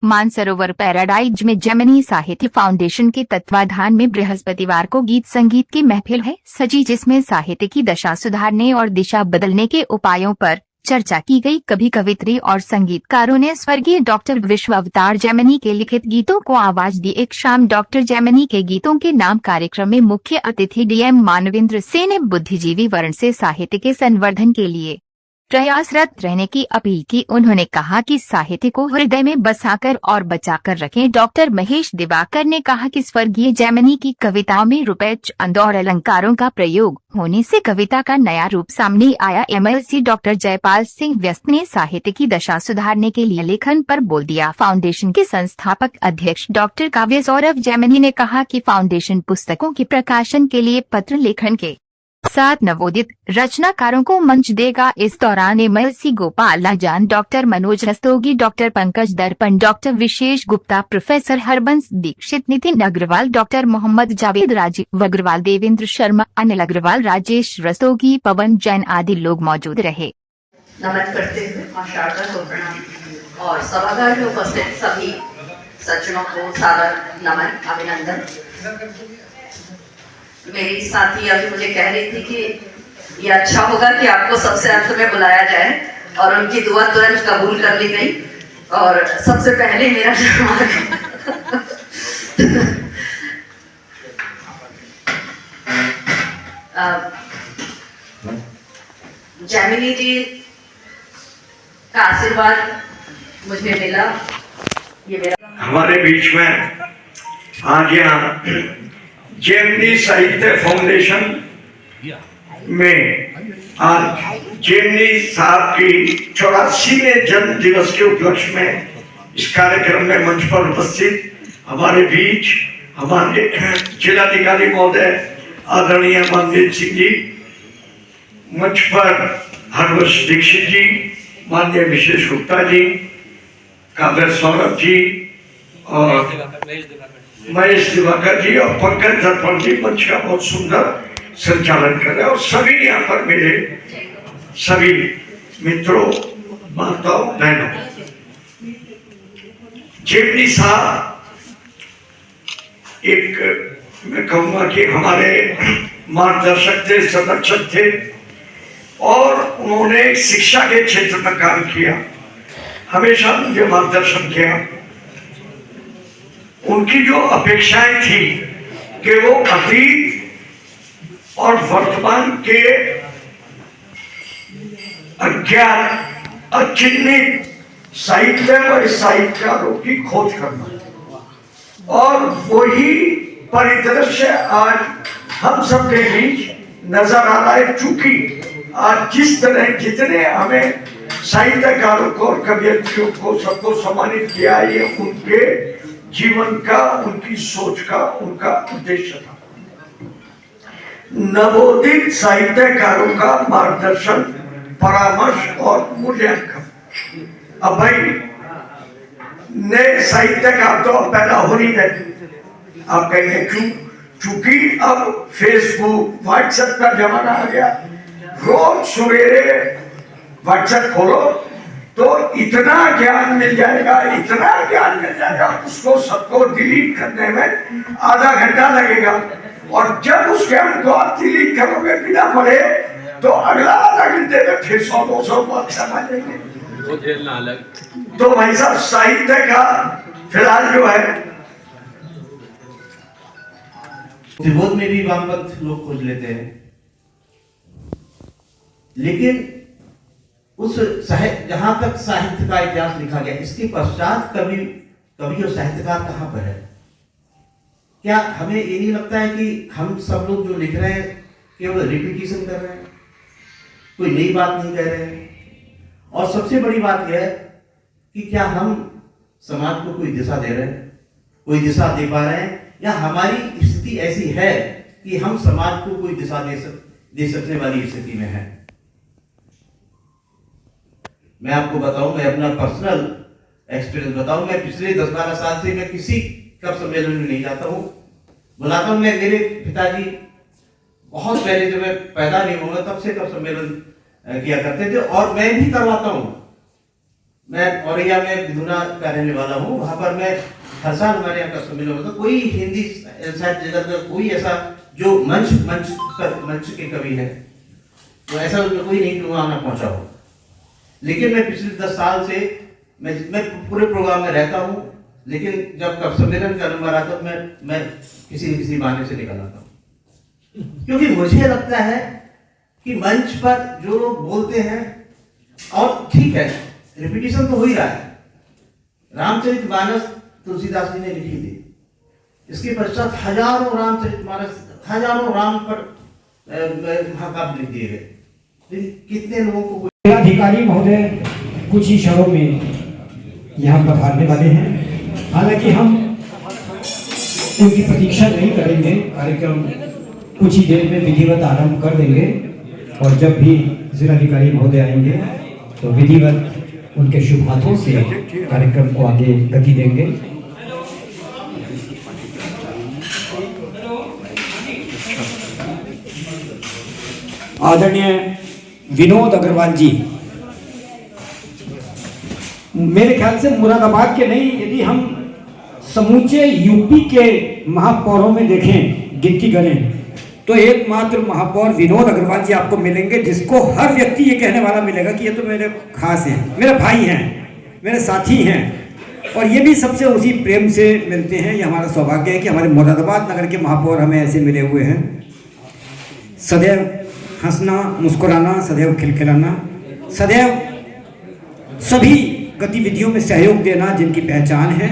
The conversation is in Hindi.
मानसरोवर पैराडाइज में जेमिनी साहित्य फाउंडेशन के तत्वाधान में बृहस्पतिवार को गीत संगीत की महफिल है सजी, जिसमें साहित्य की दशा सुधारने और दिशा बदलने के उपायों पर चर्चा की गई। कवि, कवित्री और संगीतकारों ने स्वर्गीय डॉक्टर विश्व अवतार जेमिनी के लिखित गीतों को आवाज दी। एक शाम डॉक्टर जेमिनी के गीतों के नाम कार्यक्रम में मुख्य अतिथि डीएम मानवेंद्र सिंह ने बुद्धिजीवी वर्ण से साहित्य के संवर्धन के लिए प्रयासरत रहने की अपील की। उन्होंने कहा कि साहित्य को हृदय में बसाकर और बचाकर रखें। डॉक्टर महेश दिवाकर ने कहा कि स्वर्गीय जेमिनी की कविताओं में रुपए, छंद और अलंकारों का प्रयोग होने से कविता का नया रूप सामने आया। एमएलसी डॉक्टर जयपाल सिंह व्यस्त ने साहित्य की दशा सुधारने के लिए लेखन पर बोल दिया। फाउंडेशन के संस्थापक अध्यक्ष डॉक्टर काव्य सौरभ जेमिनी ने कहा कि फाउंडेशन पुस्तकों के प्रकाशन के लिए पत्र लेखन के साथ नवोदित रचनाकारों को मंच देगा। इस दौरान MLC Gopal Lajan, doctor Manoj Rastogi, doctor Pankaj Darpan, doctor Vishesh Gupta, professor Harbans Dikshit, Nitin Agarwal, doctor Mohammad Javed, Rajiv Agarwal, Devendra Sharma, Anil Agarwal, Rajesh Rastogi, Pawan Jain आदि लोग मौजूद रहे। नमन करते हुए आशार्थ को प्रणाम और सभागार में उपस्थित सभी सज्जनों को सादर नमन, अभिनंदन। मेरी साथी अभी मुझे कह रही थी कि ये अच्छा होगा कि आपको सबसे अंत में बुलाया जाए और उनकी दुआ तुरंत कबूल कर ली गई और सबसे पहले मेरा जेमिनी जी का आशीर्वाद मुझे मिला। ये मेरा हमारे बीच में आज यहाँ जेमिनी साहित्य फाउंडेशन में आज जेमिनी साहब की 84वें जन्म दिवस के उपलक्ष्य में इस कार्यक्रम में मंच पर उपस्थित हमारे बीच हमारे जिलाधिकारी महोदय आदरणीय मनदीप सिंह जी, मंच पर हरबंस दीक्षित जी, माननीय विशेष गुप्ता जी, काव्य सौरभ जी और महेश दिवाकर जी और पंकज दर्पण जी मंच का बहुत सुंदर संचालन कर रहे हैं और सभी यहाँ पर मेरे सभी मित्रों, माताओं, बहनों। जेमिनी साहब एक, मैं कहूँगा कि हमारे मार्गदर्शक थे, संरक्षक थे और उन्होंने शिक्षा के क्षेत्र में काम किया, हमेशा मुझे मार्गदर्शन किया। उनकी जो अपेक्षाएं थी कि वो अतीत और वर्तमान के अज्ञात, अचिन्हित साहित्य व साहित्यकारों की खोज करना और वही परिदृश्य आज हम सबके बीच नजर आ रहा है। चूंकि आज जिस तरह जितने हमें साहित्यकारों को और कवियत्रियों को सबको सम्मानित किया, ये उनके जीवन का, उनकी सोच का, उनका उद्देश्य था। नवोदित साहित्यकारों का मार्गदर्शन, परामर्श और मूल्यांकन। अब भाई नए साहित्यकार तो अब पैदा हो नहीं रहे। आप कहेंगे क्यों? चूंकि अब फेसबुक, व्हाट्सएप का जमाना आ गया। रोज सवेरे व्हाट्सएप खोलो तो इतना ज्ञान मिल जाएगा, इतना ज्ञान मिल जाएगा, उसको सबको डिलीट करने में आधा घंटा लगेगा और जब उस ज्ञान को आप डिलीट करोगे बिना पढ़े तो अगला आधा घंटे में फिर 100-200 बात समझ लेंगे। तो भाई साहब, साहित्य का फिलहाल जो है विरोध में भी वामपंथ लोग खोज लेते हैं, लेकिन उस जहां तक साहित्य का इतिहास लिखा गया, इसके पश्चात कवि और साहित्यकार कहां पर है? क्या हमें ये नहीं लगता है कि हम सब लोग जो लिख रहे हैं केवल रिपीटिशन कर रहे हैं, कोई नई बात नहीं कह रहे हैं? और सबसे बड़ी बात यह है कि क्या हम समाज को कोई दिशा दे रहे हैं, कोई दिशा दे पा रहे हैं, या हमारी स्थिति ऐसी है कि हम समाज को कोई दिशा दे सकने वाली स्थिति में है? मैं आपको बताऊं, मैं अपना पर्सनल एक्सपीरियंस बताऊं, मैं पिछले 10-12 साल से मैं किसी कब सम्मेलन में नहीं जाता हूं। बुलाता हूं मैं, मेरे पिताजी बहुत पहले जब मैं पैदा नहीं हुआ तब से कब सम्मेलन किया करते थे और मैं भी करवाता हूं। मैं औरैया में बिधुना का रहने वाला हूँ। वहाँ पर मैं हर साल हमारे यहाँ का सम्मेलन होता, कोई हिंदी साहित्य जगत में कोई ऐसा जो मंच के कवि है, तो ऐसा उसमें कोई नहीं वहाँ ना पहुँचा हो। लेकिन मैं पिछले 10 साल से मैं पूरे प्रोग्राम में रहता हूँ, लेकिन जब कब सम्मेलन का नंबर आता तो मैं किसी न किसी बहाने से निकल आता हूँ, क्योंकि मुझे लगता है कि मंच पर जो लोग बोलते हैं, और ठीक है रिपीटिशन तो हो ही रहा है, रामचरितमानस तुलसीदास जी ने लिखी थी, इसके पश्चात हजारों रामचरितमानस, हजारों राम पर महाकाव्य लिख दिए गए, कितने लोगों को। अधिकारी महोदय कुछ ही क्षणों में यहाँ पधारने वाले हैं। हालांकि हम उनकी प्रतीक्षा नहीं करेंगे, कार्यक्रम कुछ ही देर में विधिवत आरंभ कर देंगे और जब भी जिलाधिकारी महोदय आएंगे तो विधिवत उनके शुभ हाथों से कार्यक्रम को आगे गति देंगे। आदरणीय विनोद अग्रवाल जी, मेरे ख्याल से मुरादाबाद के नहीं, यदि हम समूचे यूपी के महापौरों में देखें, गिनती करें, तो एकमात्र महापौर विनोद अग्रवाल जी आपको मिलेंगे जिसको हर व्यक्ति ये कहने वाला मिलेगा कि ये तो मेरे खास हैं, मेरे भाई हैं, मेरे साथी हैं, और ये भी सबसे उसी प्रेम से मिलते हैं। ये हमारा सौभाग्य है कि हमारे मुरादाबाद नगर के महापौर हमें ऐसे मिले हुए हैं। सदैव हंसना, मुस्कुराना, सदैव खिलखिलाना, सदैव सभी गतिविधियों में सहयोग देना जिनकी पहचान है,